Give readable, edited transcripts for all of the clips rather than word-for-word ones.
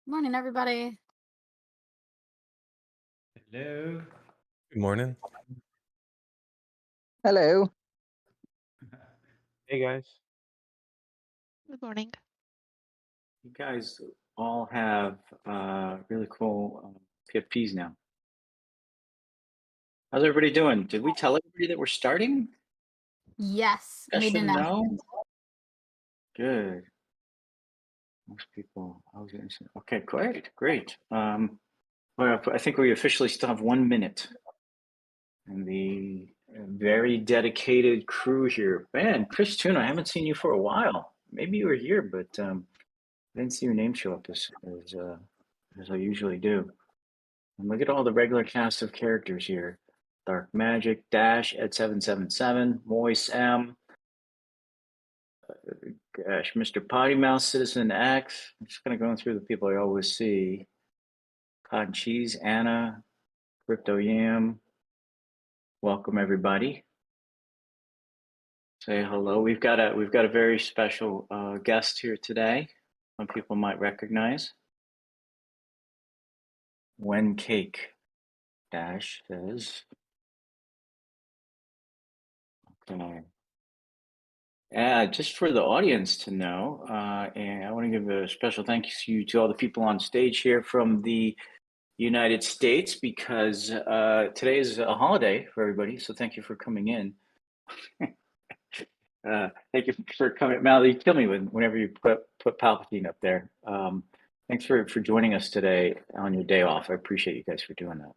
Morning, everybody. Hello. Good morning. Hello. Hey guys. Good morning. You guys all have really cool PFPs now. How's everybody doing? Did we tell everybody that we're starting? Yes, made an Discussion? No? announcement. Good. Most people. Okay, great. Well, I think we officially still have 1 minute. And the very dedicated crew here. Man, Chris Tuna, I haven't seen you for a while. Maybe you were here, but I didn't see your name show up as I usually do. And look at all the regular cast of characters here. Dark Magic, Dash, Ed777, Moise M, gosh, Mr. Potty Mouth, Citizen X. I'm just gonna go through the people I always see. Cotton Cheese, Anna, Crypto Yam. Welcome everybody. Say hello. We've got a very special guest here today. Some people might recognize. When Cake Dash says. Okay. Just for the audience to know, and I want to give a special thank you to all the people on stage here from the United States because today is a holiday for everybody. So thank you for coming in. Thank you for coming. Mal, you kill me whenever you put Palpatine up there. Thanks for joining us today on your day off. I appreciate you guys for doing that.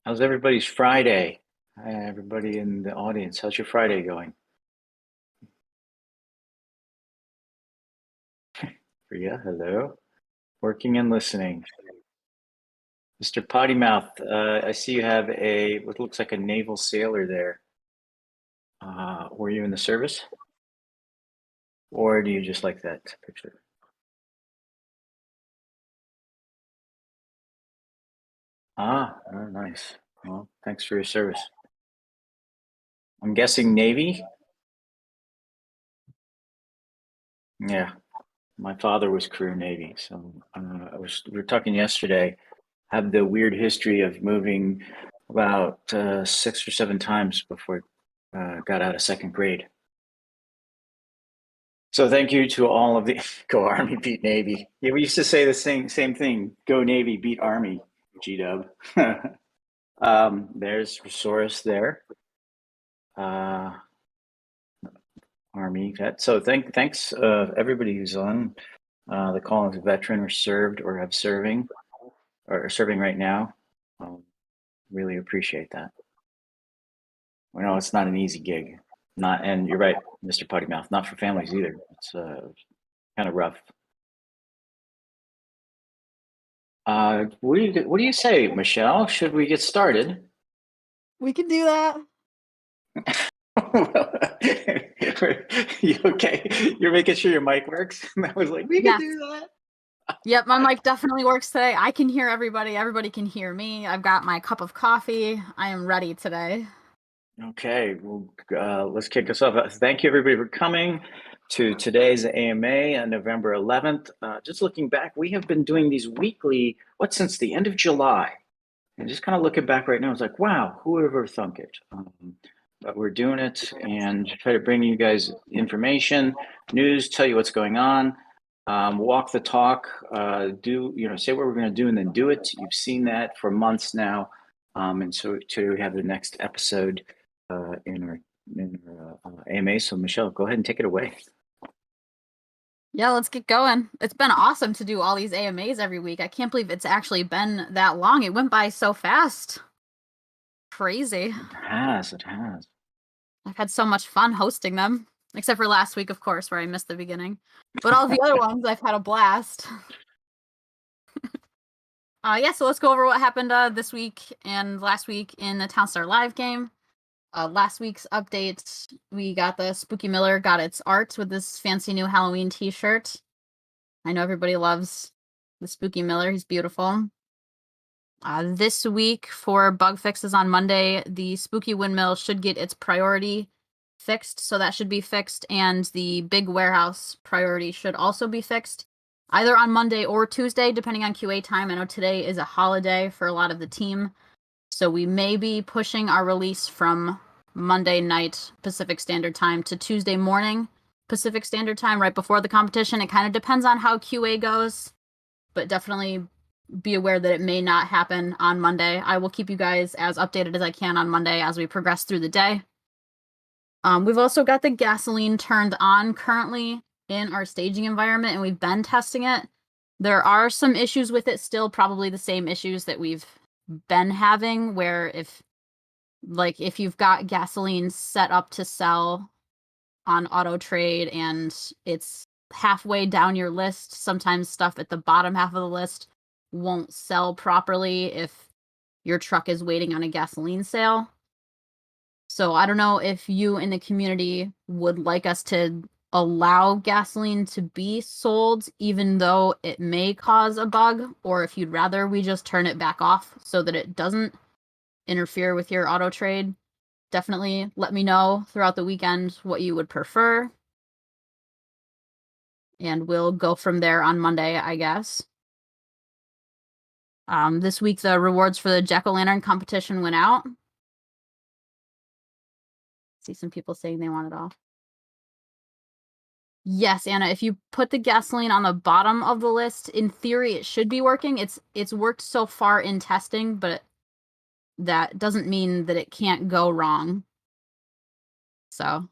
How's everybody's Friday? Hi, everybody in the audience. How's your Friday going? Priya, hello. Working and listening. Mr. Potty Mouth, I see you have what looks like a naval sailor there. Were you in the service? Or do you just like that picture? Oh, nice. Well, thanks for your service. I'm guessing Navy? Yeah, my father was career Navy. So we were talking yesterday, have the weird history of moving about 6 or 7 times before got out of second grade. So thank you to all of the Go Army, beat Navy. Yeah, we used to say the same thing. Go Navy, beat Army. G-Dub. There's Resource there. Army vet. So thanks everybody who's on the call as a veteran or served or have serving or serving right now. Really appreciate that. I know it's not an easy gig. And you're right, Mr. Putty Mouth, not for families either. It's kind of rough. What do you say, Michelle? Should we get started? We can do that. You okay? You're making sure your mic works? And I was like, we can do that. Yep, my mic definitely works today. I can hear everybody. Everybody can hear me. I've got my cup of coffee. I am ready today. Okay, well, let's kick us off. Thank you, everybody, for coming to today's AMA on November 11th. Just looking back, we have been doing these weekly, since the end of July. And just kind of looking back right now, it's like, wow, who would have ever thunk it? But we're doing it and try to bring you guys information, news, tell you what's going on, walk the talk, say what we're going to do and then do it. You've seen that for months now. And so today we have the next episode in our AMA. So Michelle, go ahead and take it away. Yeah, let's get going. It's been awesome to do all these AMAs every week. I can't believe it's actually been that long. It went by so fast. Crazy. It has. I've had so much fun hosting them, except for last week, of course, where I missed the beginning. But all the other ones, I've had a blast. So let's go over what happened this week and last week in the Townstar live game. Last week's update, we got the Spooky Miller got its art with this fancy new Halloween t-shirt. I know everybody loves the Spooky Miller. He's beautiful. This week for bug fixes on Monday, the Spooky Windmill should get its priority fixed, so that should be fixed, and the big warehouse priority should also be fixed, either on Monday or Tuesday, depending on QA time. I know today is a holiday for a lot of the team, so we may be pushing our release from Monday night Pacific Standard Time to Tuesday morning Pacific Standard Time, right before the competition. It kind of depends on how QA goes, but definitely be aware that it may not happen on Monday. I will keep you guys as updated as I can on Monday as we progress through the day. We've also got the gasoline turned on currently in our staging environment, and we've been testing it. There are some issues with it still, probably the same issues that we've been having, where if you've got gasoline set up to sell on auto trade and it's halfway down your list, sometimes stuff at the bottom half of the list won't sell properly if your truck is waiting on a gasoline sale. So I don't know if you in the community would like us to allow gasoline to be sold even though it may cause a bug, or if you'd rather we just turn it back off so that it doesn't interfere with your auto trade. Definitely let me know throughout the weekend what you would prefer. And we'll go from there on Monday, I guess. This week, the rewards for the Jack-O-Lantern competition went out. See some people saying they want it off. Yes, Anna, if you put the gasoline on the bottom of the list, in theory, it should be working. It's worked so far in testing, but that doesn't mean that it can't go wrong. So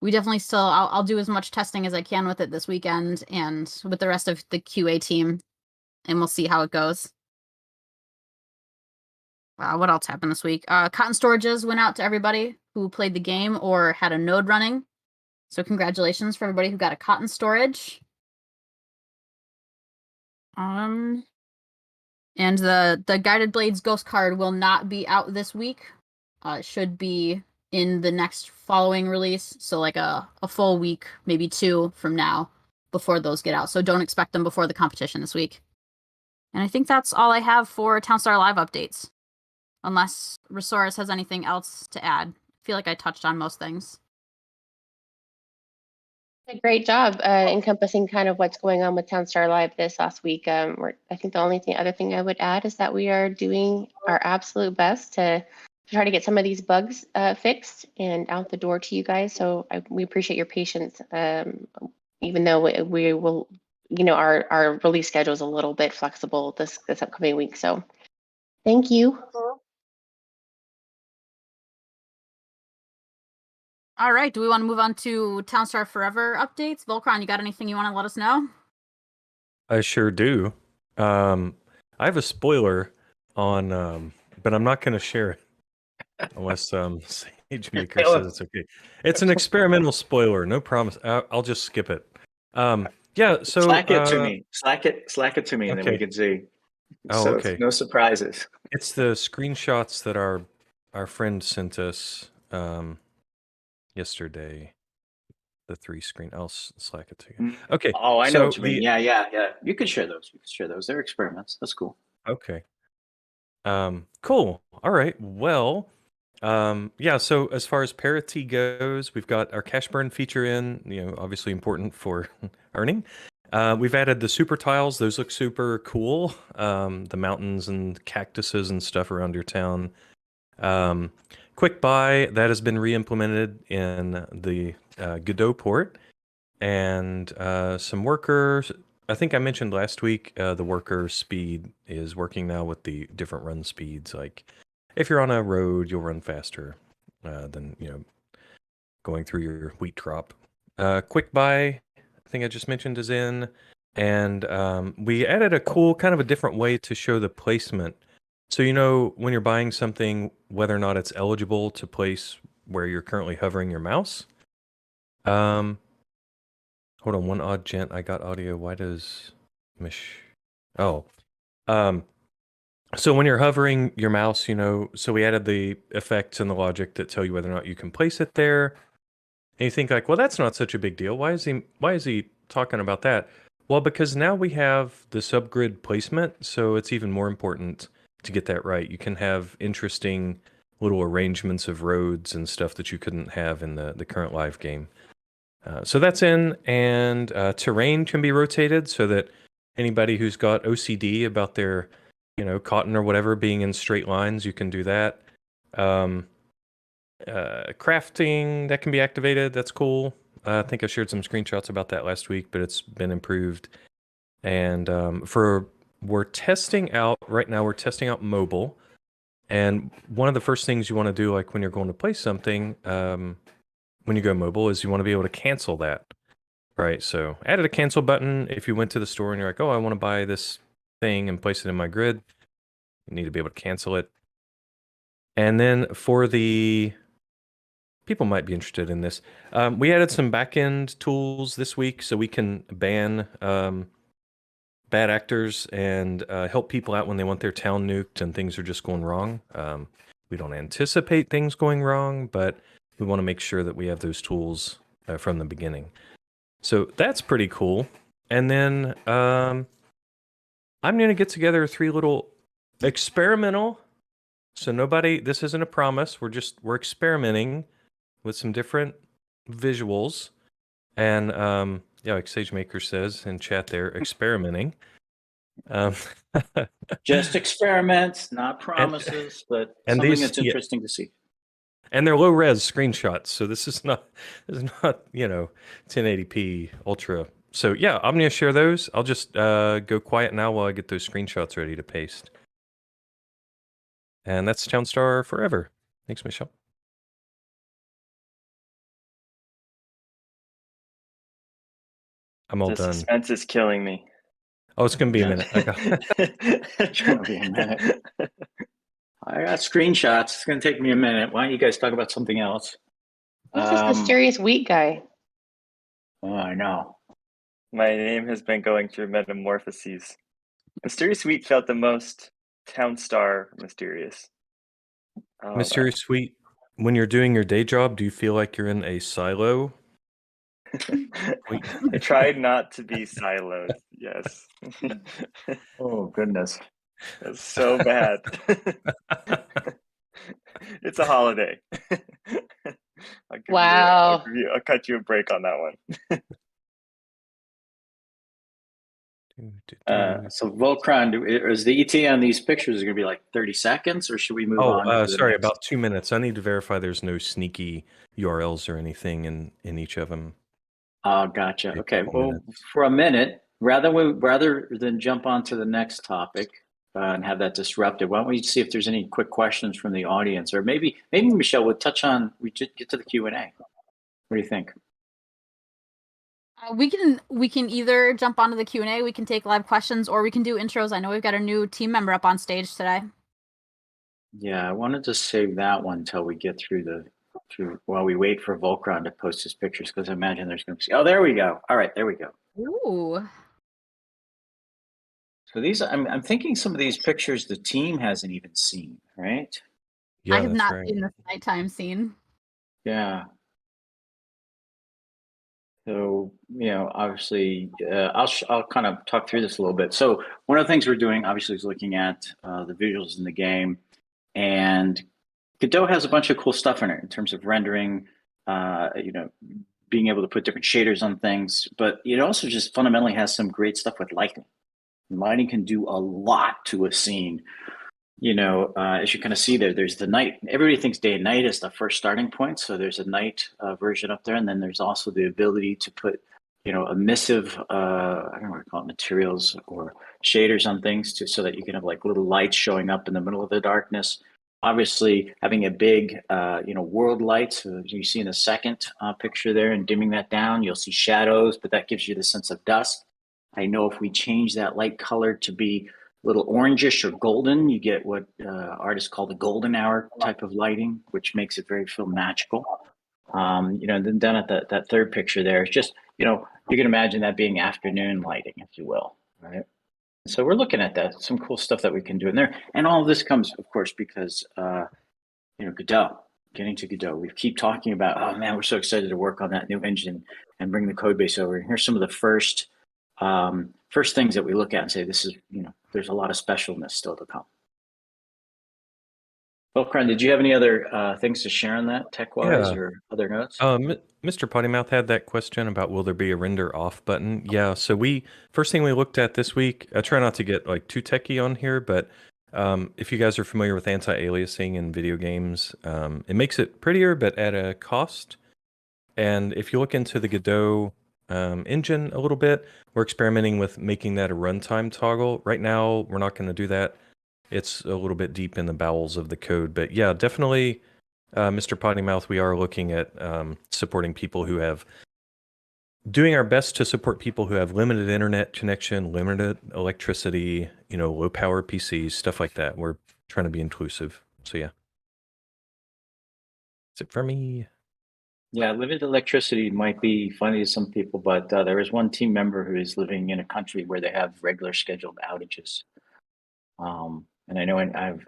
we definitely still, I'll do as much testing as I can with it this weekend and with the rest of the QA team, and we'll see how it goes. What else happened this week? Cotton storages went out to everybody who played the game or had a node running. So congratulations for everybody who got a cotton storage. And the Guided Blades Ghost card will not be out this week. It should be in the next following release. So like a full week, maybe 2 from now before those get out. So don't expect them before the competition this week. And I think that's all I have for Townstar Live updates. Unless Resource has anything else to add. I feel like I touched on most things. A great job encompassing kind of what's going on with Townstar Live this last week. I think the only other thing I would add is that we are doing our absolute best to try to get some of these bugs fixed and out the door to you guys. So we appreciate your patience, even though we will, our release schedule is a little bit flexible this upcoming week. So thank you. All right, do we want to move on to Townstar Forever updates? Volcron, you got anything you want to let us know? I sure do. I have a spoiler on, but I'm not going to share it unless SageMaker says it's okay. It's an experimental spoiler, no promise. I'll just skip it. Yeah, so Slack it to me. Slack it to me, and then we Okay. can see. Oh, So okay. no surprises. It's the screenshots that our friend sent us yesterday. The 3 screen. I'll Slack it to you. Okay. Oh, I know so what you mean. Yeah. You can share those. They're experiments. That's cool. Okay. Cool. All right. Well, yeah, so as far as parity goes, we've got our cash burn feature in, obviously important for earning. We've added the super tiles. Those look super cool. The mountains and cactuses and stuff around your town. Quick buy, that has been re-implemented in the Godot port. And some workers, I think I mentioned last week, the worker speed is working now with the different run speeds. Like if you're on a road, you'll run faster than, going through your wheat crop. Quick buy, I think I just mentioned, is in. And we added a cool, kind of a different way to show the placement. So, when you're buying something, whether or not it's eligible to place where you're currently hovering your mouse. Hold on, one odd gent. I got audio. Why does Oh. So when you're hovering your mouse, so we added the effects and the logic that tell you whether or not you can place it there. And you think like, well, that's not such a big deal. Why is he talking about that? Well, because now we have the subgrid placement, so it's even more important to get that right. You can have interesting little arrangements of roads and stuff that you couldn't have in the current live game. So that's in, and terrain can be rotated so that anybody who's got OCD about their, cotton or whatever being in straight lines, you can do that. Crafting, that can be activated. That's cool. I think I shared some screenshots about that last week, but it's been improved. And we're testing out right now. We're testing out mobile, and one of the first things you want to do, like when you're going to play something, when you go mobile, is you want to be able to cancel that, right? So added a cancel button. If you went to the store and you're like, oh, I want to buy this thing and place it in my grid, you need to be able to cancel it. And then for the people might be interested in this, we added some back-end tools this week so we can ban bad actors and help people out when they want their town nuked and things are just going wrong. We don't anticipate things going wrong, but we want to make sure that we have those tools from the beginning. So that's pretty cool. And then I'm going to get together 3 little experimental. So this isn't a promise. We're experimenting with some different visuals. And like SageMaker says in chat there, experimenting. Just experiments, not promises, but something that's interesting to see. And they're low res screenshots, so this is not 1080p ultra. So yeah, I'm gonna share those. I'll just go quiet now while I get those screenshots ready to paste. And that's Townstar forever. Thanks, Michelle. I'm all done. Suspense is killing me. Oh, it's gonna be a minute. It's gonna be a minute. I got screenshots. It's gonna take me a minute. Why don't you guys talk about something else? Who's this mysterious wheat guy? Oh, I know. My name has been going through metamorphoses. Mysterious Wheat felt the most Townstar mysterious. Mysterious Wheat, when you're doing your day job, do you feel like you're in a silo? I tried not to be siloed. Yes. Oh, goodness. That's so bad. It's a holiday. Wow. I'll cut you a break on that one. So Volcron, is the ETA on these pictures going to be like 30 seconds, or should we move on? Sorry, about 2 minutes. I need to verify there's no sneaky URLs or anything in each of them. Oh, gotcha. Okay. Well, for a minute, rather than jump on to the next topic and have that disrupted, why don't we see if there's any quick questions from the audience, or maybe Michelle would we just get to the Q&A. What do you think? We can either jump onto the Q&A, we can take live questions, or we can do intros. I know we've got a new team member up on stage today. Yeah, I wanted to save that one until we get through while we wait for Volcron to post his pictures, because I imagine there's going to be. Oh, there we go. All right, there we go. Ooh. So these, I'm thinking some of these pictures the team hasn't even seen, right? Yeah, I have not right. seen this nighttime scene. Yeah. So, obviously, I'll kind of talk through this a little bit. So one of the things we're doing, obviously, is looking at the visuals in the game. And Godot has a bunch of cool stuff in it in terms of rendering, being able to put different shaders on things. But it also just fundamentally has some great stuff with lighting. Lighting can do a lot to a scene. As you kind of see there's the night. Everybody thinks day and night is the first starting point. So there's a night version up there. And then there's also the ability to put, emissive, I don't know what to call it, materials or shaders on things so that you can have like little lights showing up in the middle of the darkness. Obviously, having a big, world light. So you see in the second picture there and dimming that down, you'll see shadows, but that gives you the sense of dusk. I know if we change that light color to be a little orangish or golden, you get what artists call the golden hour type of lighting, which makes it very feel magical. Then down at that third picture there, it's just, you can imagine that being afternoon lighting, if you will, right? So we're looking at that, some cool stuff that we can do in there. And all of this comes, of course, because, Godot, getting to Godot. We keep talking about, oh man, we're so excited to work on that new engine and bring the code base over. And here's some of the first things that we look at and say, this is, there's a lot of specialness still to come. Well, Kren, did you have any other things to share on that tech-wise Yeah. or other notes? Mr. Pottymouth had that question about will there be a render off button? Yeah, so first thing we looked at this week, I try not to get like too techie on here, but if you guys are familiar with anti-aliasing in video games, it makes it prettier, but at a cost. And if you look into the Godot engine a little bit, we're experimenting with making that a runtime toggle. Right now, we're not going to do that. It's a little bit deep in the bowels of the code, but yeah, definitely, Mr. Pottymouth, we are looking at supporting people who have, doing our best to support people who have limited internet connection, limited electricity, low power PCs, stuff like that. We're trying to be inclusive. So yeah, that's it for me. Yeah, limited electricity might be funny to some people, but there is one team member who is living in a country where they have regular scheduled outages. And I know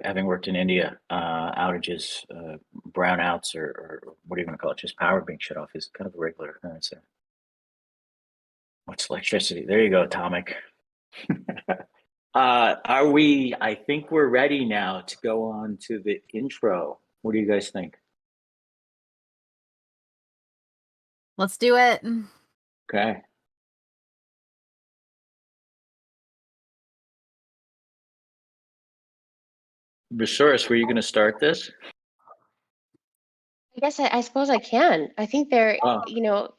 having worked in India, outages, brownouts, or what do you want to call it, just power being shut off is kind of a regular occurrence there. What's electricity? There you go, Atomic. I think we're ready now to go on to the intro. What do you guys think? Let's do it. Okay. Resource, were you going to start this? I guess I suppose I can. I think there, Oh.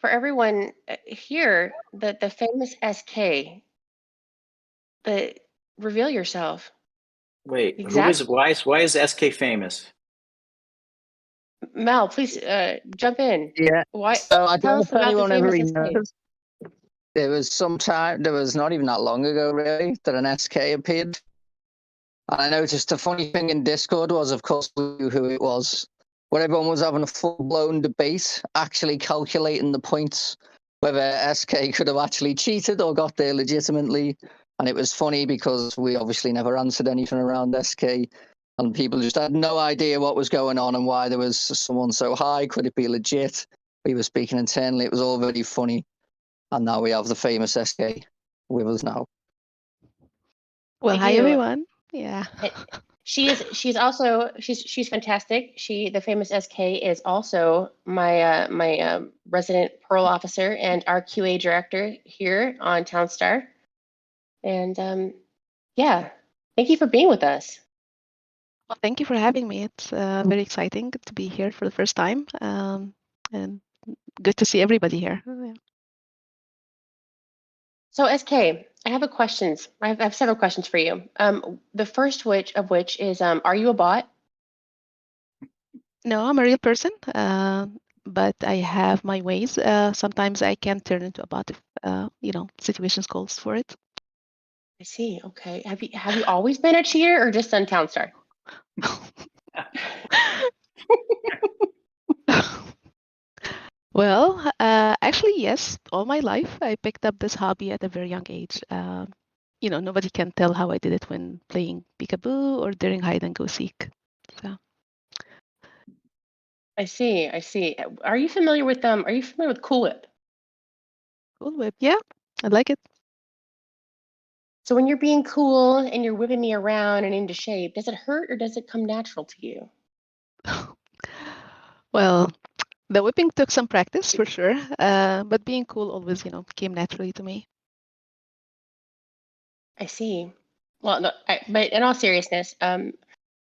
For everyone here, the famous SK, reveal yourself. Wait, Exact- why is SK famous? Mel, please jump in. Yeah. Why? So I Tell don't us know if about the anyone ever famous SK. knows. There was not even that long ago, really, that an SK appeared. And I noticed the funny thing in Discord was, of course, we knew who it was. But everyone was having a full-blown debate, actually calculating the points, whether SK could have actually cheated or got there legitimately. And it was funny because we obviously never answered anything around SK. And people just had no idea what was going on and why there was someone so high. Could it be legit? We were speaking internally. It was all very funny. And now we have the famous SK with us now. Well, I hi do. everyone. Yeah. She's also she's fantastic. The famous SK is also my resident Pearl officer and our QA director here on Townstar. And yeah, thank you for being with us. Well, thank you for having me. It's very exciting to be here for the first time, and good to see everybody here. Yeah. So SK, I have I have several questions for you. The first of which is, are you a bot? No, I'm a real person, but I have my ways. Sometimes I can turn into a bot if situations calls for it. I see. Okay. Have you always been a cheater or just on Townstar? Well, actually, yes. All my life, I picked up this hobby at a very young age. Nobody can tell how I did it when playing peekaboo or during hide and go seek. So. I see. Are you familiar with Cool Whip? Cool Whip, yeah, I like it. So when you're being cool and you're whipping me around and into shape, does it hurt or does it come natural to you? Well, the whipping took some practice for sure, but being cool always, came naturally to me. I see. Well, no, but in all seriousness,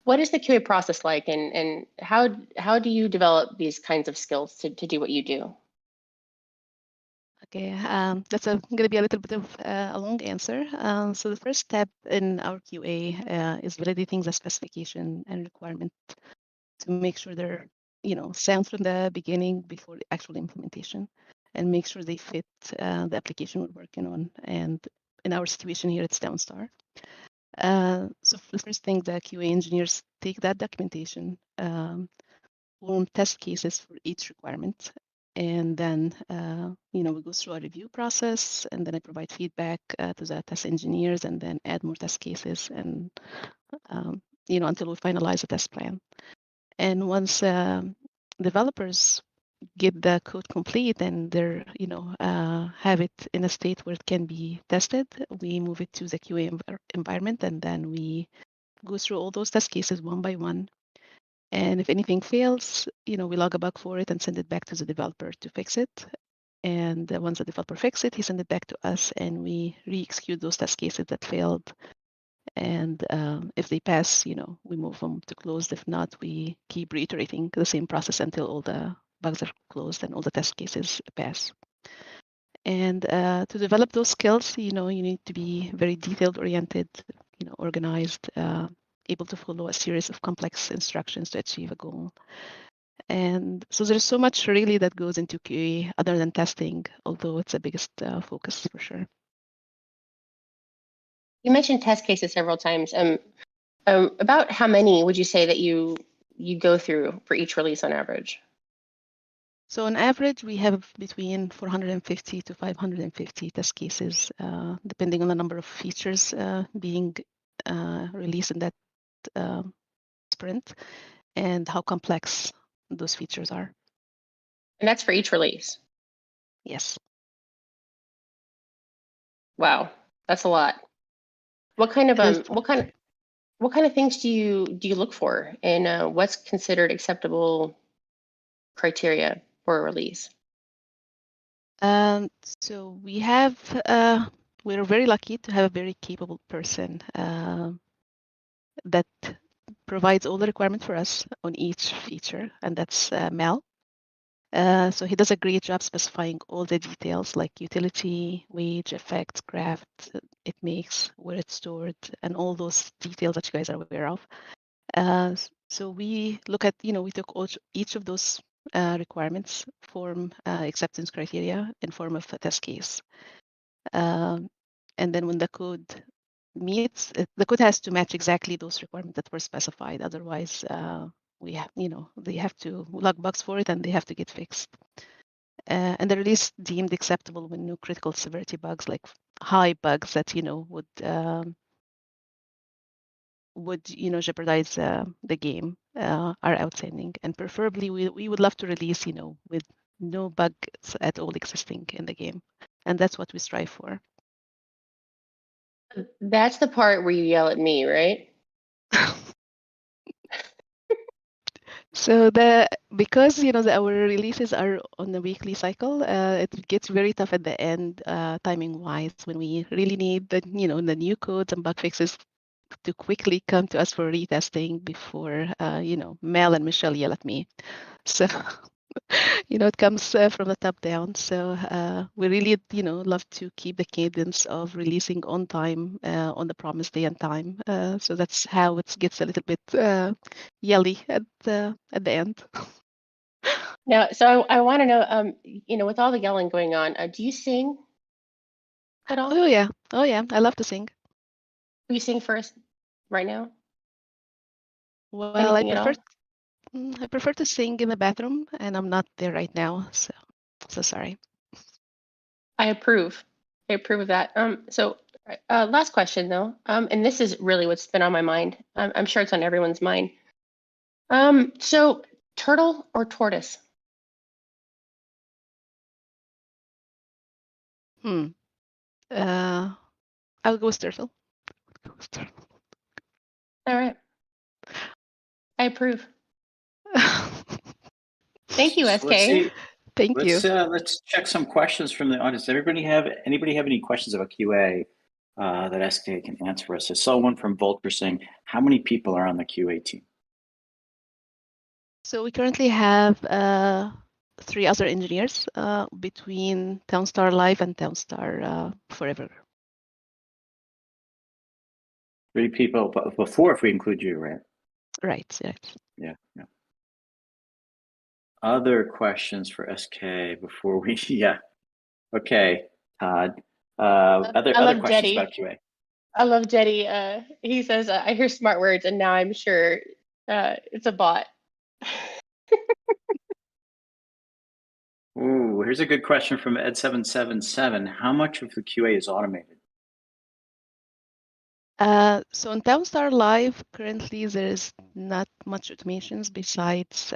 what is the QA process like, and how do you develop these kinds of skills to do what you do? Okay, that's going to be a little bit of a long answer. So the first step in our QA is validating the specification and requirement to make sure they're, sound from the beginning before the actual implementation, and make sure they fit the application we're working on. And in our situation here, it's Townstar. So the first thing, the QA engineers take that documentation, form test cases for each requirement, and then we go through a review process, and then I provide feedback to the test engineers, and then add more test cases, and until we finalize the test plan. And once developers get the code complete and they're have it in a state where it can be tested, we move it to the QA environment, and then we go through all those test cases one by one And if anything fails, we log a bug for it and send it back to the developer to fix it. And once the developer fixes it, he sends it back to us, and we re-execute those test cases that failed. And if they pass, we move them to closed. If not, we keep reiterating the same process until all the bugs are closed and all the test cases pass. And to develop those skills, you need to be very detailed oriented, organized, able to follow a series of complex instructions to achieve a goal. And so there's so much really that goes into QA other than testing, although it's the biggest focus for sure. You mentioned test cases several times. About how many would you say that you go through for each release on average? So on average, we have between 450 to 550 test cases, depending on the number of features being released in that sprint and how complex those features are. And that's for each release. Yes. Wow, that's a lot. What kind of things do you look for, and what's considered acceptable criteria for a release? So we have we're very lucky to have a very capable person that provides all the requirements for us on each feature, and that's Mel. So he does a great job specifying all the details like utility, wage, effects, craft it makes, where it's stored, and all those details that you guys are aware of. So we look at, we took each of those requirements, form acceptance criteria in form of a test case. And then when the code meets, the code has to match exactly those requirements that were specified. Otherwise, we have, they have to log bugs for it and they have to get fixed. And the release deemed acceptable when no critical severity bugs, like high bugs that, would jeopardize the game are outstanding. And preferably we would love to release, with no bugs at all existing in the game. And that's what we strive for. That's the part where you yell at me, right? So because our releases are on the weekly cycle, it gets very tough at the end, timing wise, when we really need the the new codes and bug fixes to quickly come to us for retesting before Mel and Michelle yell at me. So it comes from the top down. So we really love to keep the cadence of releasing on time, on the promised day and time. So that's how it gets a little bit yelly at the end. Now, so I want to know, with all the yelling going on, do you sing at all? Oh yeah, I love to sing. Do you sing first right now? Well, Anything at all? I prefer to sing in the bathroom, and I'm not there right now, so sorry. I approve. I approve of that. So last question though, and this is really what's been on my mind. I'm sure it's on everyone's mind. So turtle or tortoise? I'll go with turtle. All right. I approve. Thank you, So SK. let's see. Thank you. Let's check some questions from the audience. Anybody have any questions about QA that SK can answer for us? I saw one from Vulture saying, how many people are on the QA team? So we currently have 3 other engineers between Townstar Live and Townstar Forever. 3 people, but 4 if we include you, right? Right. Yeah. Other questions for SK before we, yeah. Okay, Todd. Other questions Jetty. about QA? I love Jetty. He says, I hear smart words and now I'm sure it's a bot. Ooh, here's a good question from Ed777. How much of the QA is automated? So on Townstar Live, currently there's not much automations besides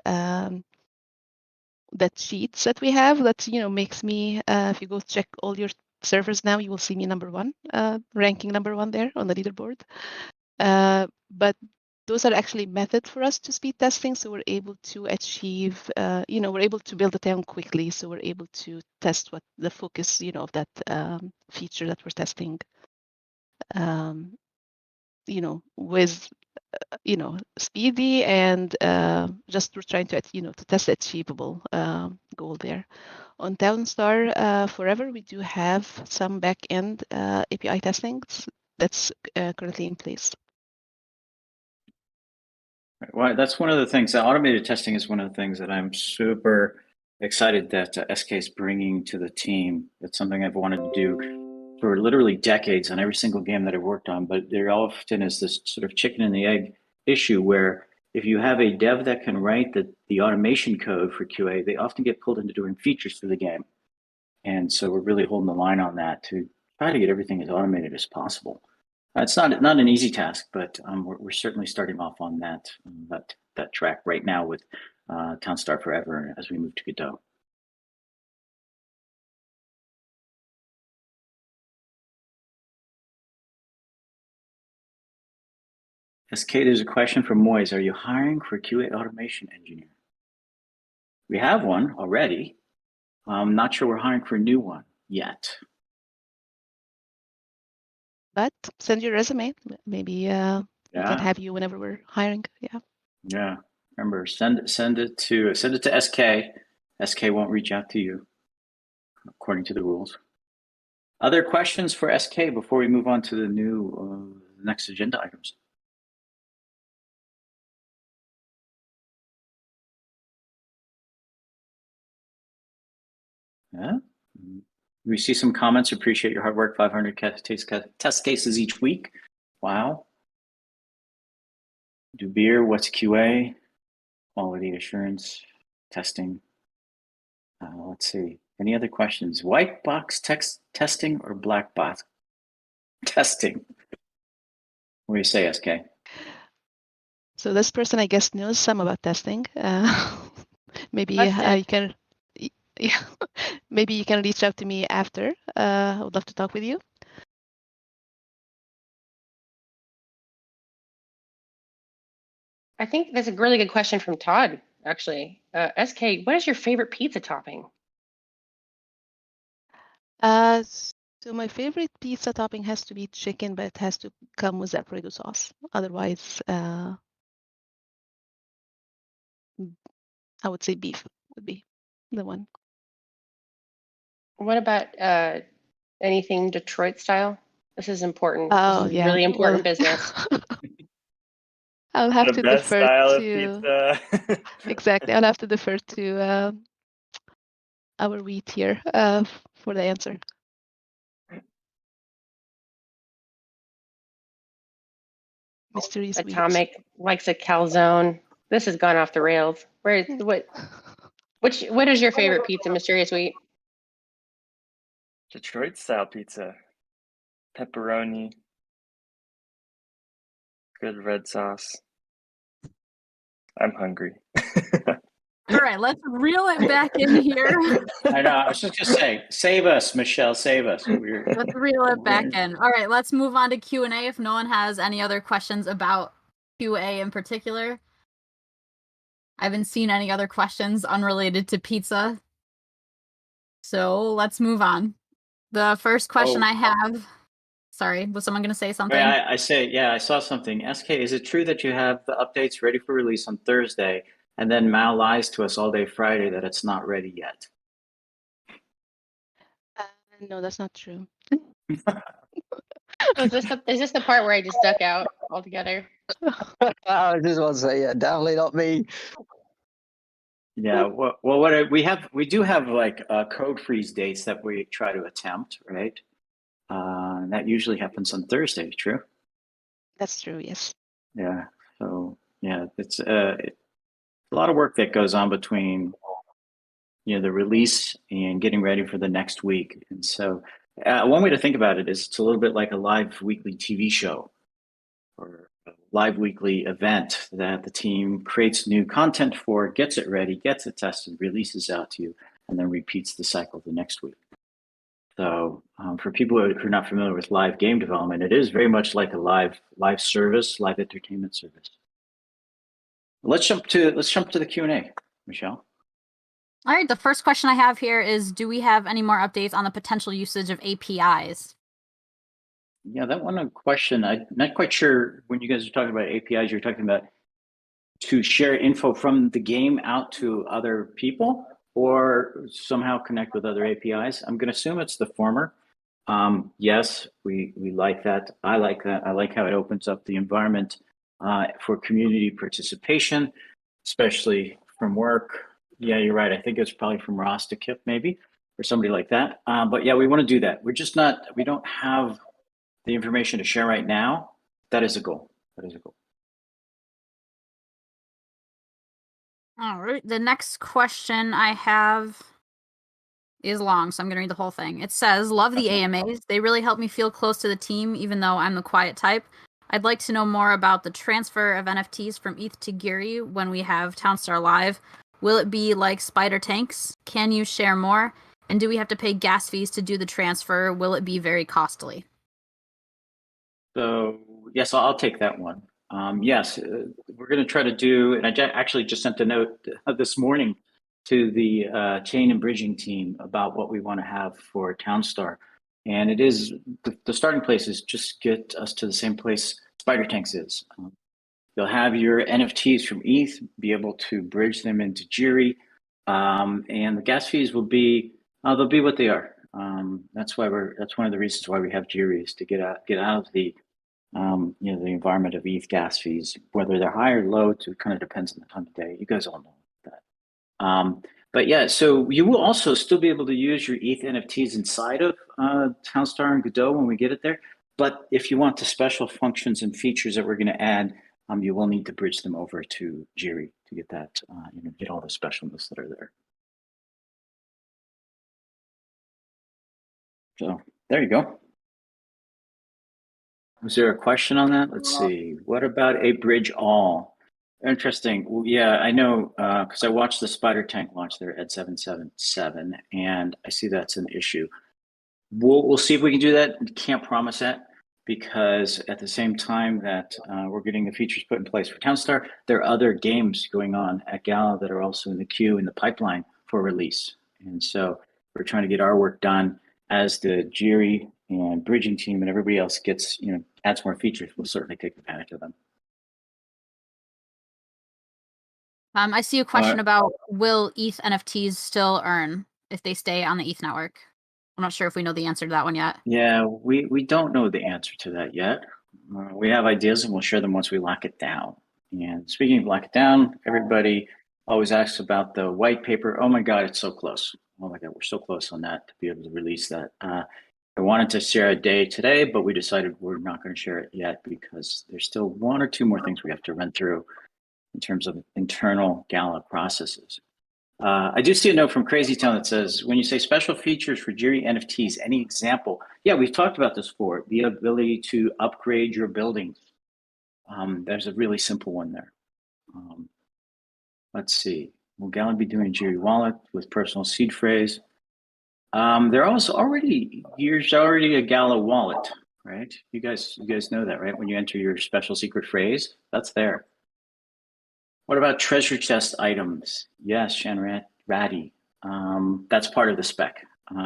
that sheets that we have that makes me if you go check all your servers now, you will see me number 1, ranking number 1 there on the leaderboard. But those are actually methods for us to speed testing. So we're able to achieve, we're able to build a town quickly. So we're able to test what the focus, of that feature that we're testing, with, speedy and just we're trying to, to test the achievable goal there. On Townstar Forever, we do have some back-end API testing that's currently in place. Well, that's one of the things. Automated testing is one of the things that I'm super excited that SK is bringing to the team. It's something I've wanted to do for literally decades on every single game that I've worked on. But there often is this sort of chicken and the egg issue where if you have a dev that can write the automation code for QA, they often get pulled into doing features for the game. And so we're really holding the line on that to try to get everything as automated as possible. It's not an easy task, but we're certainly starting off on that track right now with Townstar Forever as we move to Godot. SK, there's a question from Moise. Are you hiring for a QA automation engineer? We have one already. I'm not sure we're hiring for a new one yet. But send your resume. Maybe we can have you whenever we're hiring. Yeah. Yeah. Remember, send it to SK. SK won't reach out to you, according to the rules. Other questions for SK before we move on to the new next agenda items? Yeah. We see some comments. Appreciate your hard work. 500 test cases each week. Wow. Dubir, what's QA? Quality assurance testing. Let's see. Any other questions? White box text testing or black box testing? What do you say, SK? So this person, I guess, knows some about testing. Maybe you can. Yeah, maybe you can reach out to me after. I would love to talk with you. I think that's a really good question from Todd, actually. SK, what is your favorite pizza topping? So my favorite pizza topping has to be chicken, but it has to come with Alfredo sauce. Otherwise, I would say beef would be the one. What about anything Detroit style? This is important. Oh, this is yeah. really important business. I'll have The to best defer style of to pizza. exactly. I'll have to defer to our wheat here for the answer. Mysterious Atomic likes a calzone. This has gone off the rails. What is your favorite pizza, Mysterious Wheat? Detroit style pizza. Pepperoni. Good red sauce. I'm hungry. All right, let's reel it back in here. I know. I was just gonna say, save us, Michelle. Save us. Let's reel it back in. All right, let's move on to Q&A. If no one has any other questions about QA in particular, I haven't seen any other questions unrelated to pizza. So let's move on. The first question I have. Sorry, was someone going to say something? I saw something. SK, is it true that you have the updates ready for release on Thursday, and then Mal lies to us all day Friday that it's not ready yet? No, that's not true. Is this the part where I just duck out altogether? I just want to say, yeah, definitely not me. Yeah, well, we do have like code freeze dates that we try to attempt, right? That usually happens on Thursday. True. That's true. Yes. Yeah. So yeah, it's a lot of work that goes on between the release and getting ready for the next week. And so one way to think about it is it's a little bit like a live weekly TV show or a live weekly event that the team creates new content for, gets it ready, gets it tested, releases out to you, and then repeats the cycle the next week. So for people who are not familiar with live game development, it is very much like a live service, live entertainment service. let's jump to the Q&A, Michelle. All right, the first question I have here is, do we have any more updates on the potential usage of APIs? Yeah, that one question, I'm not quite sure when you guys are talking about APIs, you're talking about to share info from the game out to other people or somehow connect with other APIs. I'm going to assume it's the former. Yes, we like that. I like that. I like how it opens up the environment for community participation, especially from work. Yeah, you're right. I think it's probably from Ross to Kip maybe, or somebody like that. But yeah, we want to do that. We're just not, we don't have the information to share right now. That is a goal. That is a goal. All right, the next question I have is long, so I'm going to read the whole thing. It says, love the AMAs. They really help me feel close to the team, even though I'm the quiet type. I'd like to know more about the transfer of NFTs from ETH to Geary when we have Townstar Live. Will it be like spider tanks? Can you share more? And do we have to pay gas fees to do the transfer? Will it be very costly? So yes, I'll take that one. Yes, we're going to try to do, and I actually just sent a note this morning to the chain and bridging team about what we want to have for Townstar. And it is, the starting place is just get us to the same place Spider Tanks is. You'll have your NFTs from ETH, be able to bridge them into Geary, and the gas fees will be, they'll be what they are. That's why that's one of the reasons why we have Geary, is to get out of the the environment of ETH gas fees, whether they're high or low, it kind of depends on the time of day. You guys all know that. But yeah, so you will also still be able to use your ETH NFTs inside of Townstar and Godot when we get it there. But if you want the special functions and features that we're going to add, you will need to bridge them over to Geary to get that, get all the specialness that are there. So there you go. Was there a question on that? Let's see. What about a bridge all? Interesting. Well, yeah, I know because I watched the Spider Tank launch there at 777, and I see that's an issue. We'll see if we can do that. Can't promise that, because at the same time that we're getting the features put in place for Townstar, there are other games going on at Gala that are also in the queue, in the pipeline for release. And so we're trying to get our work done as the Geary and bridging team and everybody else gets, adds more features. We'll certainly take advantage of them. I see a question about, will ETH NFTs still earn if they stay on the ETH network? I'm not sure if we know the answer to that one yet. Yeah, we don't know the answer to that yet. We have ideas and we'll share them once we lock it down. And speaking of lock it down, everybody always asks about the white paper. Oh my God, it's so close. Oh my God, we're so close on that to be able to release that. I wanted to share a day today, but we decided we're not going to share it yet because there's still one or two more things we have to run through in terms of internal Gala processes. I do see a note from Crazy Town that says, when you say special features for Geary NFTs, any example? Yeah, we've talked about this before, the ability to upgrade your buildings. There's a really simple one there. Let's see, will Gala be doing Geary wallet with personal seed phrase? There also already a Gala wallet, right? You guys know that, right? When you enter your special secret phrase, that's there. What about treasure chest items? Yes, Shan Ratty. That's part of the spec.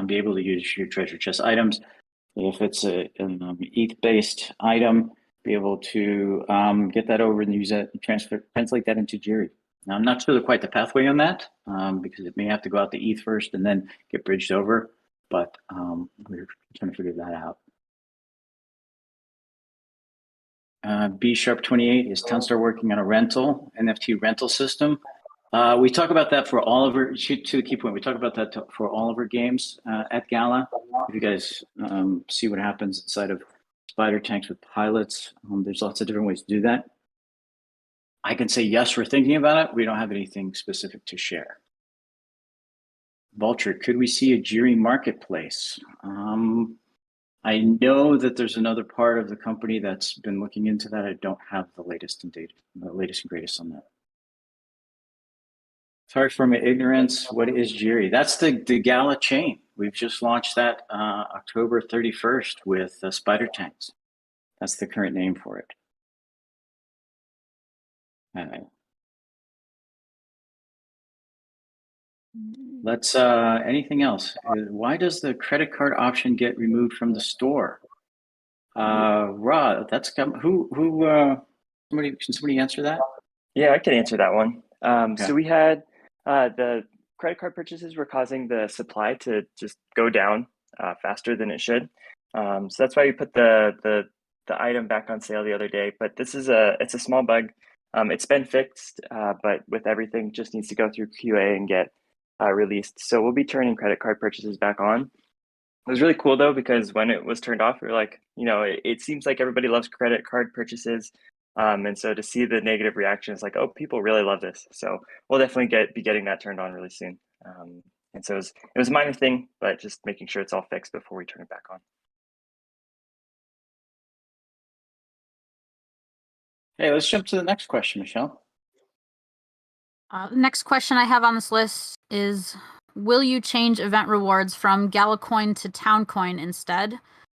Be able to use your treasure chest items. If it's an ETH-based item, be able to get that over and use it, translate that into Geary. Now, I'm not sure quite the pathway on that because it may have to go out to ETH first and then get bridged over, but we're trying to figure that out. B#28, is Townstar working on a NFT rental system? We talk about that for all of our, to the key point, we talk about that for all of our games at Gala. If you guys see what happens inside of Spider Tanks with pilots, there's lots of different ways to do that. I can say, yes, we're thinking about it. We don't have anything specific to share. Vulture, could we see a Geary marketplace? I know that there's another part of the company that's been looking into that. I don't have the latest and greatest on that. Sorry for my ignorance. What is Geary? That's the Gala chain. We've just launched that October 31st with Spider Tanks. That's the current name for it. Let's anything else? Why does the credit card option get removed from the store? Rod, that's come. Somebody, can somebody answer that? Yeah, I can answer that one. Okay. So we had the credit card purchases were causing the supply to just go down faster than it should. So that's why we put the item back on sale the other day. But this is it's a small bug. It's been fixed, but with everything, just needs to go through QA and get released. So we'll be turning credit card purchases back on. It was really cool though, because when it was turned off, we were like, it seems like everybody loves credit card purchases. And so to see the negative reaction is like, oh, people really love this. So we'll definitely be getting that turned on really soon. And so it was a minor thing, but just making sure it's all fixed before we turn it back on. Hey, let's jump to the next question, Michelle. Next question I have on this list is, will you change event rewards from Gala Coin to TownCoin instead?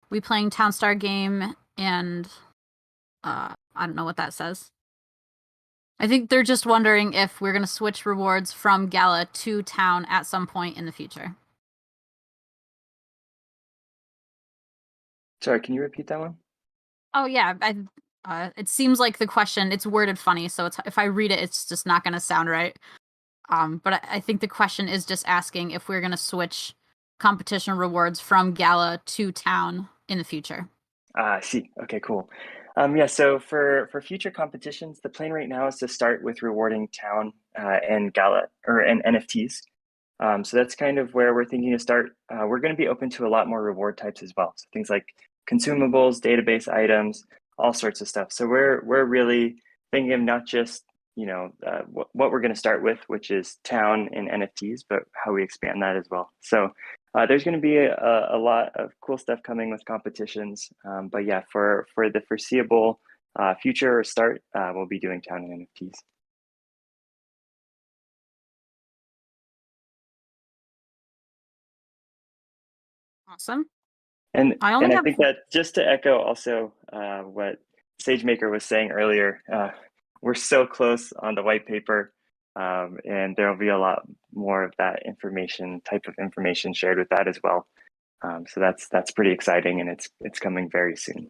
We playing Townstar game and I don't know what that says. I think they're just wondering if we're going to switch rewards from Gala to Town at some point in the future. Sorry, can you repeat that one? Oh yeah, it seems like the question, it's worded funny, so if I read it, it's just not going to sound right. But I think the question is just asking if we're going to switch competition rewards from Gala to Town in the future. I see. Okay, cool. Yeah, so for future competitions, the plan right now is to start with rewarding Town and Gala and NFTs. So that's kind of where we're thinking to start. We're going to be open to a lot more reward types as well. So things like consumables, database items, all sorts of stuff. So we're really thinking of not just what we're going to start with, which is Town and NFTs, but how we expand that as well. So there's going to be a lot of cool stuff coming with competitions. But yeah, for the foreseeable future or start, we'll be doing Town and NFTs. Awesome. And I think that just to echo also what SageMaker was saying earlier, we're so close on the white paper, and there'll be a lot more of that type of information shared with that as well. So that's pretty exciting, and it's coming very soon.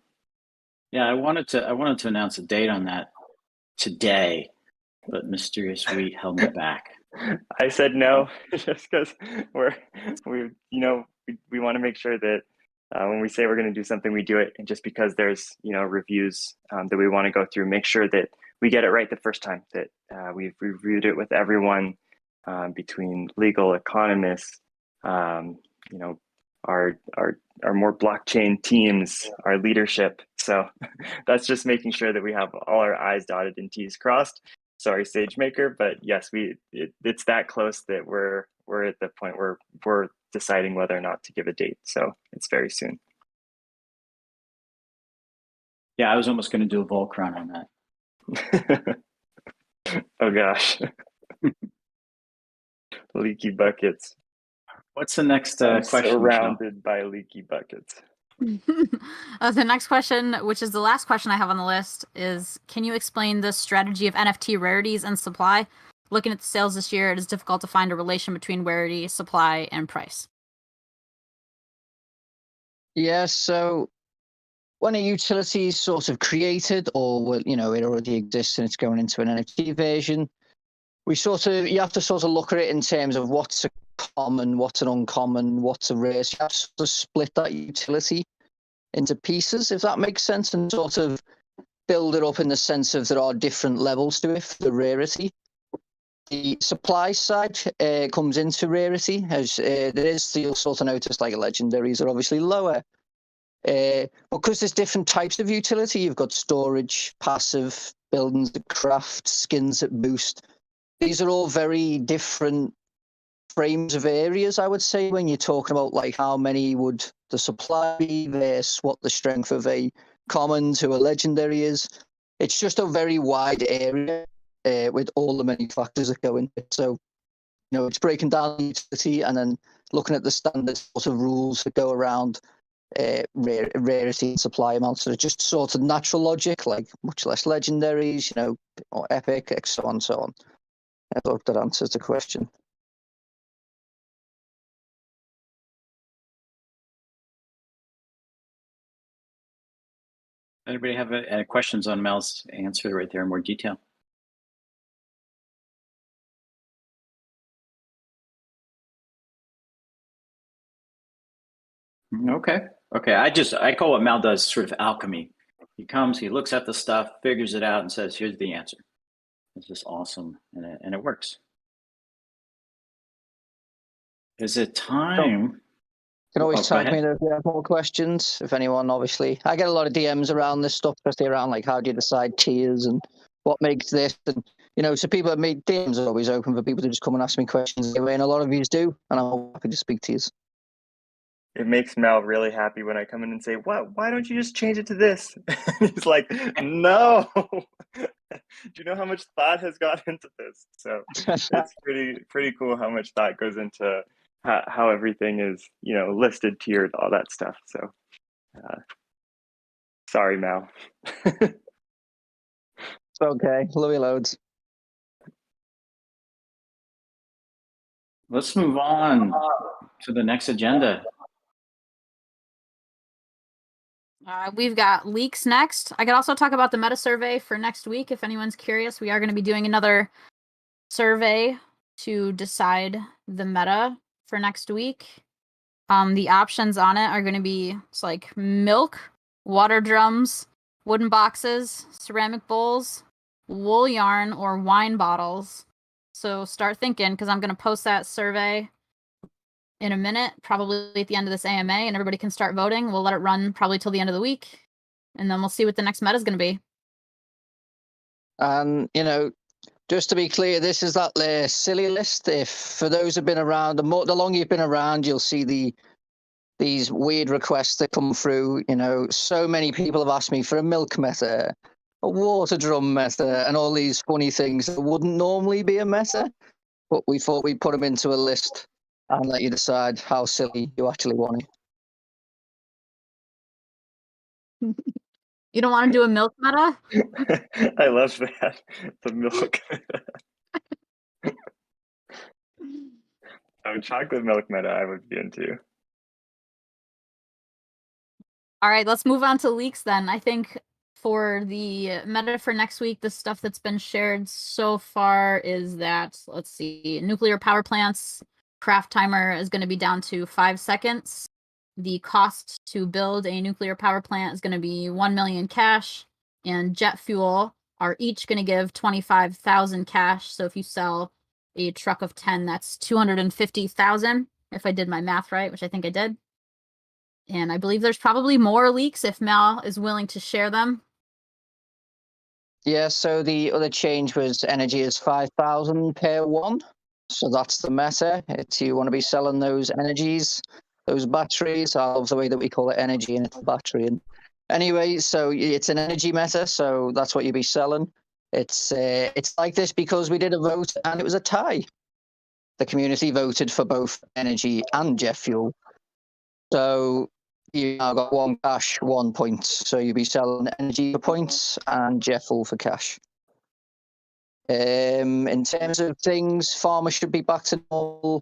Yeah, I wanted to announce a date on that today, but Mysterious Wheat held me back. I said no, just because we want to make sure that when we say we're going to do something, we do it. And just because there's reviews that we want to go through, make sure that we get it right the first time, that we've reviewed it with everyone between legal economists, our more blockchain teams, our leadership. So that's just making sure that we have all our I's dotted and T's crossed. Sorry, SageMaker, but yes, it's that close that we're at the point where we're deciding whether or not to give a date. So it's very soon. Yeah, I was almost going to do a Volcron on that. Oh gosh. Leaky buckets. What's the next question? Surrounded by leaky buckets. The next question, which is the last question I have on the list, is, can you explain the strategy of NFT rarities and supply? Looking at the sales this year, it is difficult to find a relation between rarity, supply, and price. Yeah, so when a utility is sort of created, or it already exists and it's going into an NFT version, you have to sort of look at it in terms of what's a common, what's an uncommon, what's a rare. So you have to sort of split that utility into pieces, if that makes sense, and sort of build it up in the sense of there are different levels to it for the rarity. The supply side comes into rarity, as you'll sort of notice, like legendaries are obviously lower. Because there's different types of utility, you've got storage, passive, buildings that craft, skins that boost. These are all very different frames of areas, I would say, when you're talking about like how many would the supply be versus what the strength of a common to a legendary is. It's just a very wide area with all the many factors that go into it. So, it's breaking down the utility and then looking at the standard sort of rules that go around rarity and supply amounts. So it's just sort of natural logic, like much less legendaries, or epic, so on, so on. I hope that answers the question. Anybody have any questions on Mel's answer right there in more detail? Okay. I call what Mel does sort of alchemy. He comes, he looks at the stuff, figures it out, and says, "Here's the answer." It's just awesome, and it works. Is it time? You can always go tag ahead. me if you have more questions. If anyone, obviously, I get a lot of DMs around this stuff, especially around like how do you decide tiers and what makes this, and so people that make DMs are always open for people to just come and ask me questions anyway, and a lot of you do, and I'm happy to speak to you. It makes Mel really happy when I come in and say, "What? Why don't you just change it to this?" He's like, "No." Do you know how much thought has gone into this? So it's pretty cool how much thought goes into how everything is, listed, tiered, all that stuff. So sorry, Mel. It's okay. Love you loads. Let's move on to the next agenda. We've got leaks next. I could also talk about the meta survey for next week if anyone's curious. We are going to be doing another survey to decide the meta for next week. The options on it are going to be like milk, water drums, wooden boxes, ceramic bowls, wool yarn, or wine bottles. So start thinking, because I'm going to post that survey in a minute, probably at the end of this AMA, and everybody can start voting. We'll let it run probably till the end of the week, and then we'll see what the next meta is going to be. And, just to be clear, this is that silly list. If for those who've been around, the longer you've been around, you'll see these weird requests that come through. So many people have asked me for a milk meta, a water drum meta, and all these funny things that wouldn't normally be a meta, but we thought we'd put them into a list and let you decide how silly you actually want it. You don't want to do a milk meta? I love that. The milk. Chocolate milk meta I would be into. All right, let's move on to leaks then. I think for the meta for next week, the stuff that's been shared so far is that, let's see, nuclear power plants craft timer is going to be down to 5 seconds. The cost to build a nuclear power plant is going to be 1 million cash, and jet fuel are each going to give 25,000 cash. So if you sell a truck of 10, that's 250,000, if I did my math right, which I think I did. And I believe there's probably more leaks if Mel is willing to share them. Yeah, so the other change was energy is 5,000 per one. So that's the meta. You want to be selling those energies, those batteries. I love the way that we call it energy and it's a battery. And anyway, so it's an energy meta, so that's what you'll be selling. It's like this because we did a vote and it was a tie. The community voted for both energy and jet fuel. So you now got 1 cash, 1 point. So you'll be selling energy for points and jet fuel for cash. In terms of things, farmers should be back to normal.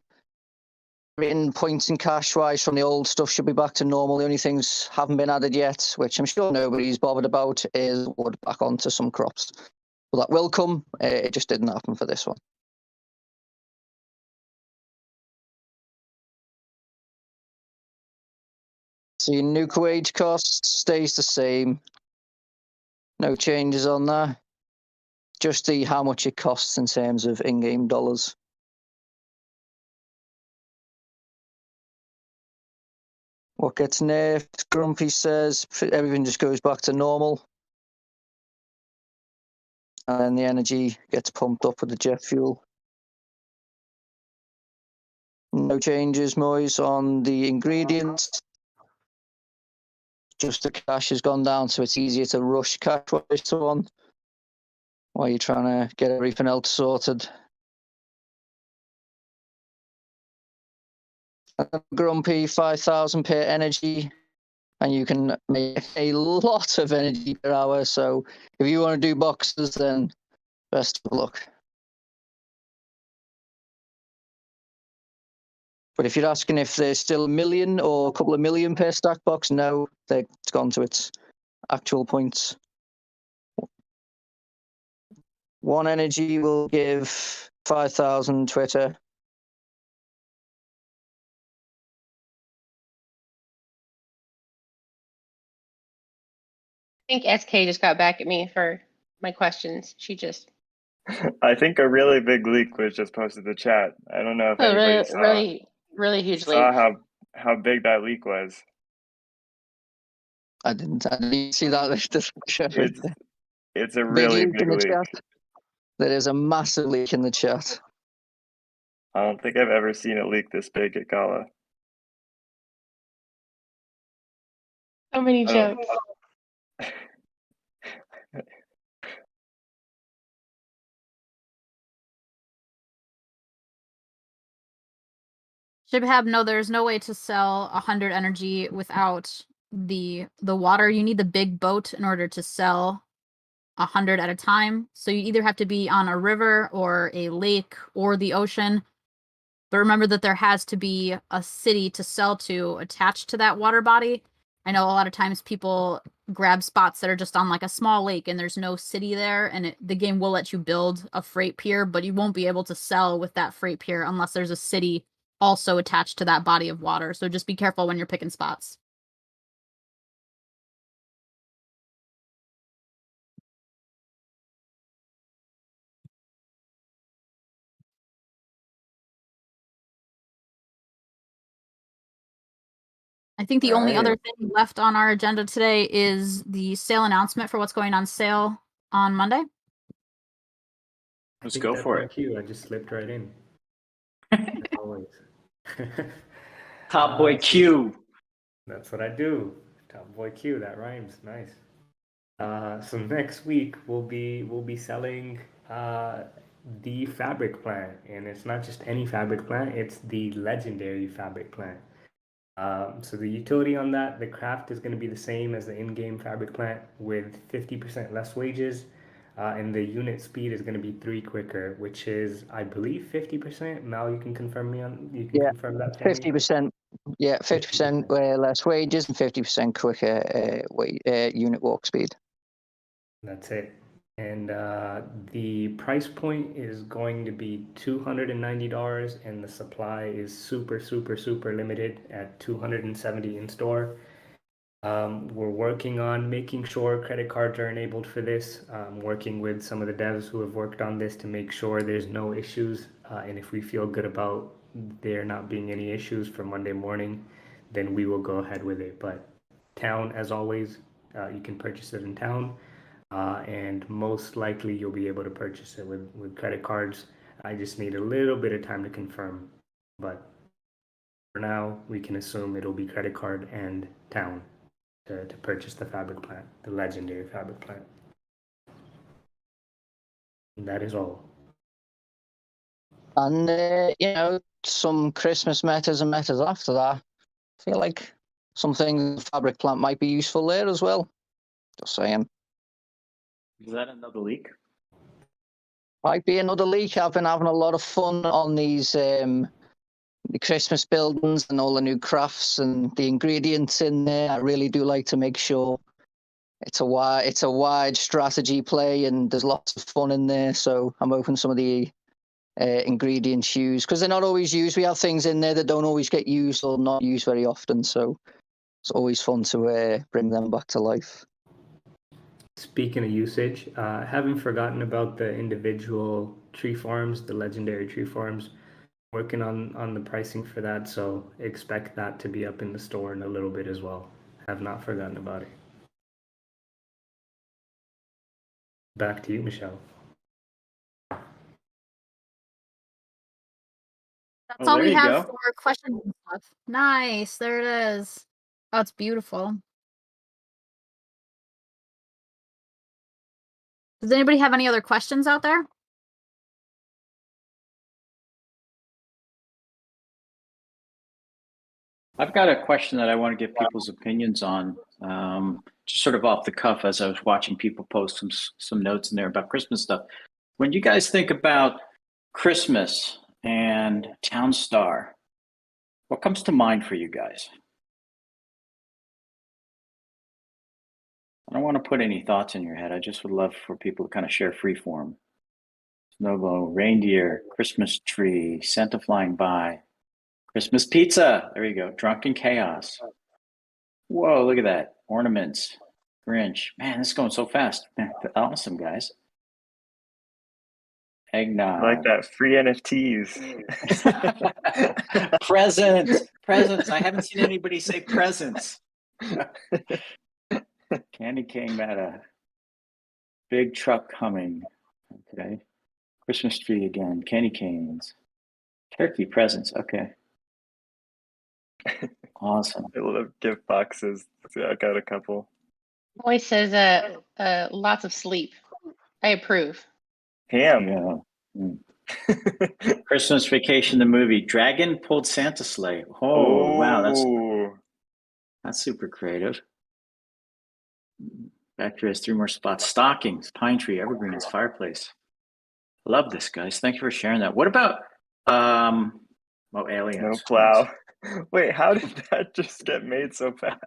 Written points and cash wise from the old stuff should be back to normal. The only things haven't been added yet, which I'm sure nobody's bothered about, is wood back onto some crops. Well, that will come. It just didn't happen for this one. So your nuke wage cost stays the same. No changes on that. Just the how much it costs in terms of in-game dollars. What gets nerfed? Grumpy says everything just goes back to normal. And then the energy gets pumped up with the jet fuel. No changes, Moise, on the ingredients. Just the cash has gone down, so it's easier to rush cash-wise to one while you're trying to get everything else sorted. Grumpy, 5,000 per energy, and you can make a lot of energy per hour. So if you want to do boxes, then best of luck. But if you're asking if there's still 1 million or a couple of million per stack box, no, it's gone to its actual points. 1 energy will give 5,000 Twitter. I think SK just got back at me for my questions. She just I think a really big leak was just posted in the chat. I don't know if anybody really huge saw leak. how big that leak was. I didn't see that description. It's a Big really leak big in the leak. chat. There is a massive leak in the chat. I don't think I've ever seen a leak this big at Gala. So many I don't- jokes. Shibhab, no, there's no way to sell 100 energy without the water. You need the big boat in order to sell 100 at a time. So you either have to be on a river or a lake or the ocean. But remember that there has to be a city to sell to attached to that water body. I know a lot of times people grab spots that are just on like a small lake and there's no city there, and the game will let you build a freight pier, but you won't be able to sell with that freight pier unless there's a city also attached to that body of water. So just be careful when you're picking spots. I think the only other thing left on our agenda today is the sale announcement for what's going on sale on Monday. Let's go for it. Q, I just slipped right in. As always. Top boy Q. That's what I do. Top boy Q. That rhymes. Nice. So next week we'll be selling the fabric plant, and it's not just any fabric plant. It's the legendary fabric plant. So the utility on that, the craft is going to be the same as the in-game fabric plant with 50% less wages, and the unit speed is going to be 3 quicker, which is, I believe, 50%. Mal, you can confirm confirm that for me? 50%. Yeah, 50% less wages and 50% quicker unit walk speed. That's it. And the price point is going to be $290, and the supply is super limited at 270 in store. We're working on making sure credit cards are enabled for this. Working with some of the devs who have worked on this to make sure there's no issues. And if we feel good about there not being any issues for Monday morning, then we will go ahead with it. But Town, as always, you can purchase it in Town. And most likely you'll be able to purchase it with credit cards. I just need a little bit of time to confirm, but for now we can assume it'll be credit card and Town to purchase the fabric plant, the legendary fabric plant. And that is all. And some Christmas metas and metas after that. I feel like something the fabric plant might be useful there as well. Just saying. Is that another leak? Might be another leak. I've been having a lot of fun on these the Christmas buildings and all the new crafts and the ingredients in there. I really do like to make sure it's a wide strategy play and there's lots of fun in there. So I'm hoping some of the ingredients used, because they're not always used. We have things in there that don't always get used or not used very often. So it's always fun to bring them back to life. Speaking of usage, haven't forgotten about the individual tree farms, the legendary tree farms. Working on the pricing for that, so expect that to be up in the store in a little bit as well. Have not forgotten about it. Back to you, Michelle. That's all we have for questions and stuff. Nice, there it is. Oh, it's beautiful. Does anybody have any other questions out there? I've got a question that I want to get people's opinions on, just sort of off the cuff as I was watching people post some notes in there about Christmas stuff. When you guys think about Christmas and Townstar, what comes to mind for you guys? I don't want to put any thoughts in your head. I just would love for people to kind of share free form. Snowball, reindeer, Christmas tree, Santa flying by, Christmas pizza. There you go. Drunken chaos. Whoa, look at that. Ornaments. Grinch. Man, this is going so fast. Awesome, guys. Eggnog. I like that. Free NFTs. Presents. I haven't seen anybody say presents. Candy cane meta. Big truck coming. Okay. Christmas tree again. Candy canes. Turkey presents. Okay. Awesome. I love gift boxes. So I got a couple. Boy says lots of sleep. I approve. Ham. Yeah. Christmas Vacation, the movie. Dragon pulled Santa sleigh. Oh, wow. That's super creative. Factory has 3 more spots. Stockings, pine tree, evergreens, fireplace. Love this, guys. Thank you for sharing that. What about aliens? No plow. Wait, how did that just get made so fast?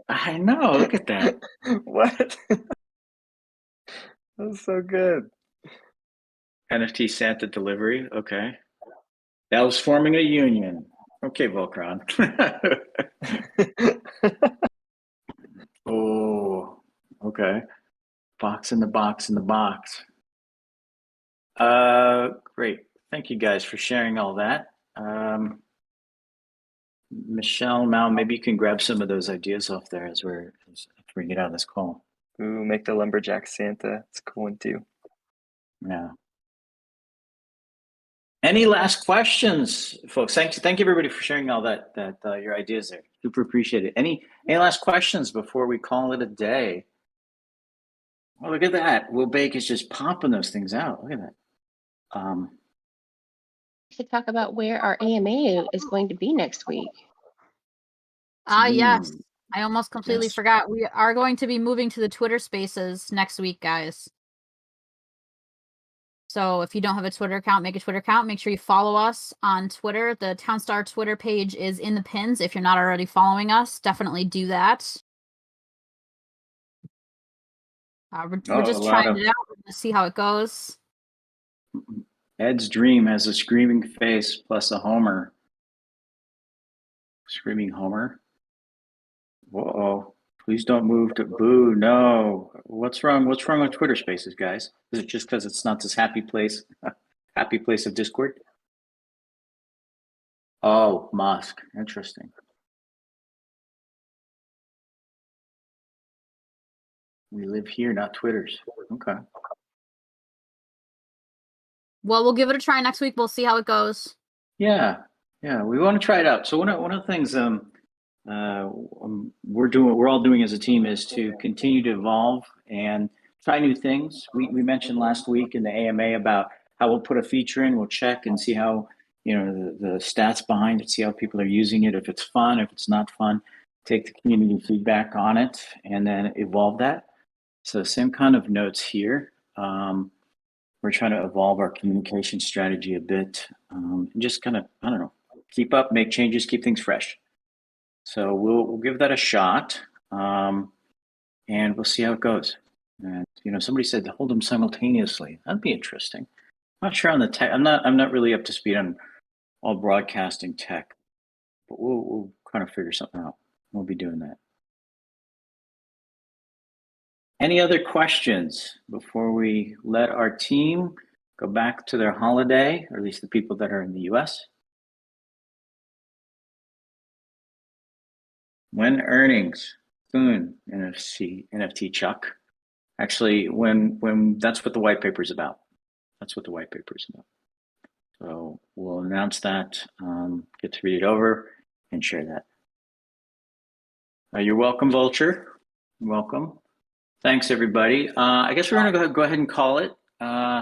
I know. Look at that. What? That's so good. NFT Santa delivery. Okay. Elves forming a union. Okay, Volcron. Oh, okay. Box in the box in the box. Great. Thank you guys for sharing all that. Michelle, Mal, maybe you can grab some of those ideas off there as we get out of this call. Ooh, make the lumberjack Santa. It's a cool one too. Yeah. Any last questions, folks? Thank you everybody for sharing all that your ideas there. Super appreciate it. Any last questions before we call it a day? Oh, look at that. Will Bake is just popping those things out. Look at that. We should talk about where our AMA is going to be next week. Yes. I almost completely forgot. We are going to be moving to the Twitter Spaces next week, guys. So if you don't have a Twitter account, make a Twitter account. Make sure you follow us on Twitter. The Townstar Twitter page is in the pins. If you're not already following us, definitely do that. We're just trying it out. We're going to see how it goes. Ed's dream has a screaming face plus a Homer. Screaming Homer. Whoa. Please don't move to boo. No. What's wrong? What's wrong with Twitter Spaces, guys? Is it just because it's not this happy place of Discord? Oh, Musk. Interesting. We live here, not Twitter's. Okay. Well, we'll give it a try next week. We'll see how it goes. Yeah. We want to try it out. So one of the things we're all doing as a team is to continue to evolve and try new things. We mentioned last week in the AMA about how we'll put a feature in, we'll check and see how, the stats behind it, see how people are using it, if it's fun, if it's not fun, take the community feedback on it and then evolve that. So same kind of notes here. We're trying to evolve our communication strategy a bit and just kind of, I don't know, keep up, make changes, keep things fresh. So we'll give that a shot, and we'll see how it goes. And somebody said to hold them simultaneously. That'd be interesting. I'm not sure on the tech. I'm not really up to speed on all broadcasting tech, but we'll kind of figure something out. We'll be doing that. Any other questions before we let our team go back to their holiday, or at least the people that are in the US? When earnings? Soon, NFT Chuck. Actually, when that's what the white paper is about. That's what the white paper is about. So we'll announce that, get to read it over and share that. You're welcome, Vulture. You're welcome. Thanks, everybody. I guess we're going to go ahead and call it.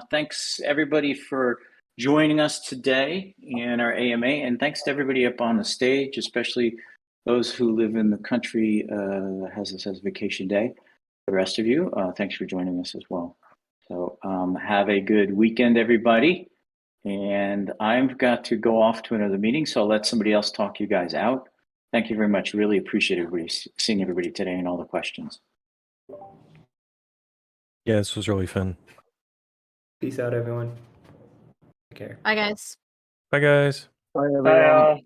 Thanks, everybody, for joining us today in our AMA. And thanks to everybody up on the stage, especially those who live in the country that has this as vacation day. The rest of you, thanks for joining us as well. So have a good weekend, everybody. And I've got to go off to another meeting, so I'll let somebody else talk you guys out. Thank you very much. Really appreciate everybody seeing everybody today and all the questions. Yeah, this was really fun. Peace out, everyone. Take care. Bye, guys. Bye, guys. Bye, Bye, everyone. all.